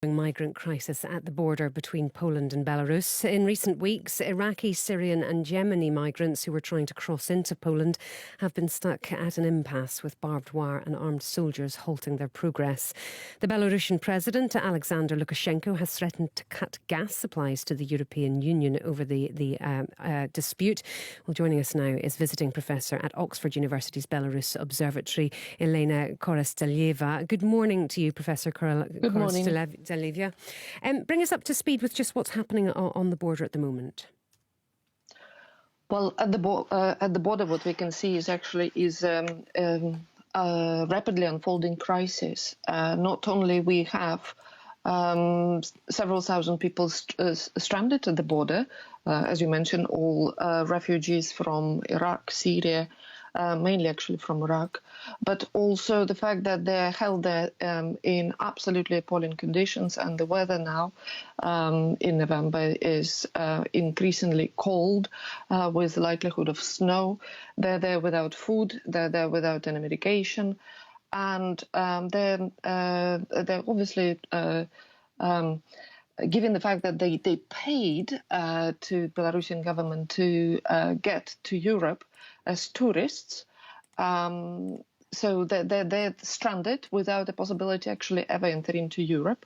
Migrant crisis at the border between Poland and Belarus. In recent weeks, Iraqi, Syrian and Yemeni migrants who were trying to cross into Poland have been stuck at an impasse with barbed wire and armed soldiers halting their progress. The Belarusian president, Alexander Lukashenko, has threatened to cut gas supplies to the European Union over the dispute. Well, joining us now is visiting professor at Oxford University's Belarus Observatory, Elena Korosteleva. Good morning to you, Professor Korosteleva. Bring us up to speed with just what's happening on the border at the moment. Well, at the border, what we can see is actually a rapidly unfolding crisis. Not only we have several thousand people stranded at the border, as you mentioned, all refugees from Iraq, Syria, mainly actually from Iraq, but also the fact that they're held there in absolutely appalling conditions, and the weather now in November is increasingly cold with the likelihood of snow. They're there without food, they're there without any medication, and they're obviously given the fact that they paid to Belarusian government to get to Europe as tourists, so they're stranded without the possibility to actually ever enter into Europe.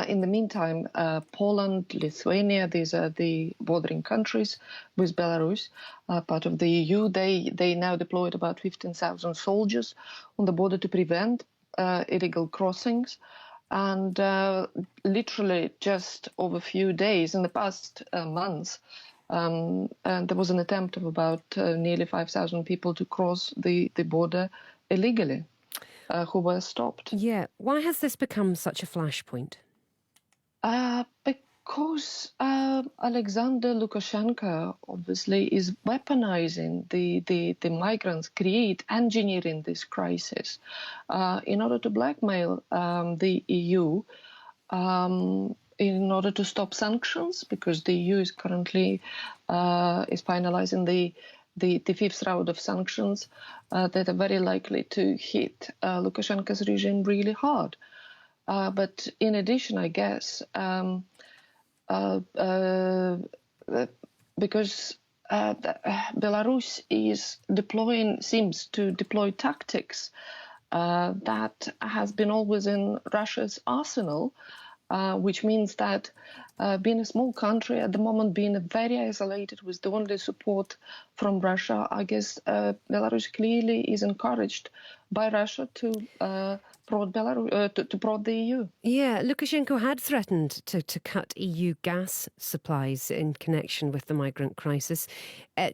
In the meantime, Poland, Lithuania, these are the bordering countries with Belarus, part of the EU. They now deployed about 15,000 soldiers on the border to prevent illegal crossings. And literally just over a few days, in the past months, and there was an attempt of about nearly 5,000 people to cross the border illegally, who were stopped. Yeah. Why has this become such a flashpoint? Because Alexander Lukashenko obviously is weaponizing the migrants, engineering this crisis in order to blackmail the EU, in order to stop sanctions, because the EU is currently is finalizing the fifth round of sanctions that are very likely to hit Lukashenko's regime really hard. But in addition, I guess, because Belarus seems to deploy tactics that has been always in Russia's arsenal, which means that being a small country at the moment, being very isolated with the only support from Russia, I guess Belarus clearly is encouraged by Russia to prod the EU. Yeah, Lukashenko had threatened to cut EU gas supplies in connection with the migrant crisis.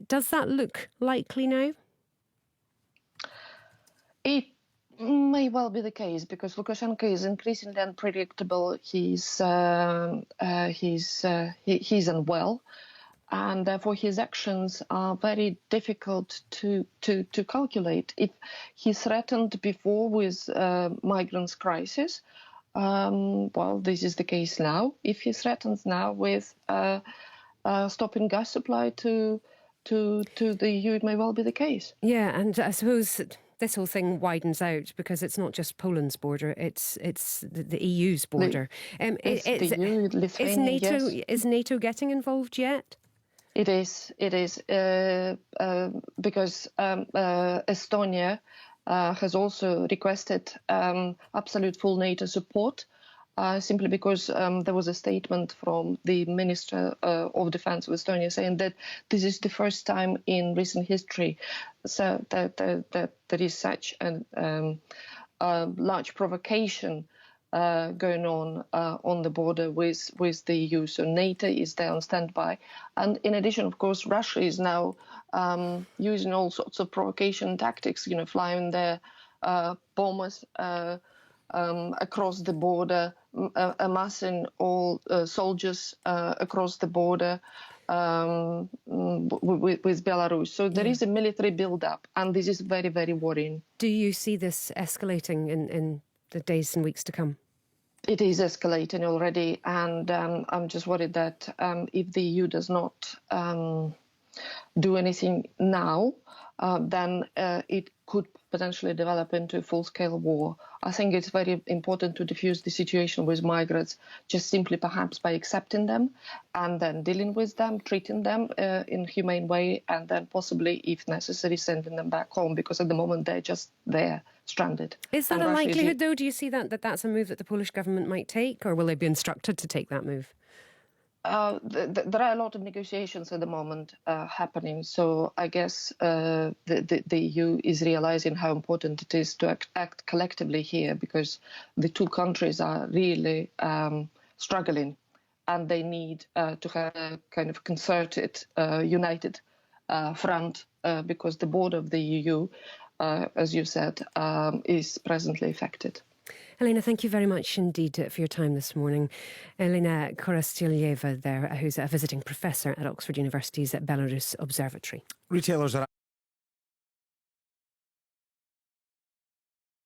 Does that look likely now? It may well be the case, because Lukashenko is increasingly unpredictable. He's unwell, and therefore his actions are very difficult to calculate. If he threatened before with migrants crisis, well, this is the case now. If he threatens now with stopping gas supply to the EU, it may well be the case. Yeah, and I suppose this whole thing widens out because it's not just Poland's border; it's the EU's border. The EU, Lithuania, is NATO getting involved yet? It is, because Estonia has also requested absolute full NATO support, simply because there was a statement from the Minister of Defense of Estonia saying that this is the first time in recent history so that there is such a large provocation going on the border with the EU. So NATO is there on standby. And in addition, of course, Russia is now using all sorts of provocation tactics, flying their bombers across the border, amassing all soldiers across the border with Belarus. So there is a military build-up, and this is very, very worrying. Do you see this escalating in the days and weeks to come? It is escalating already, and I'm just worried that if the EU does not do anything now, then it could potentially develop into a full-scale war. I think it's very important to diffuse the situation with migrants, just simply perhaps by accepting them and then dealing with them, treating them in a humane way, and then possibly, if necessary, sending them back home, because at the moment they're just there, stranded. Is that and a Russia likelihood, though? Do you see that's a move that the Polish government might take, or will they be instructed to take that move? There are a lot of negotiations at the moment happening, so I guess the EU is realizing how important it is to act collectively here, because the two countries are really struggling, and they need to have a kind of concerted, united front, because the border of the EU, as you said, is presently affected. Elena, thank you very much indeed for your time this morning. Elena Korosteleva there, who's a visiting professor at Oxford University's Belarus Observatory. Retailers are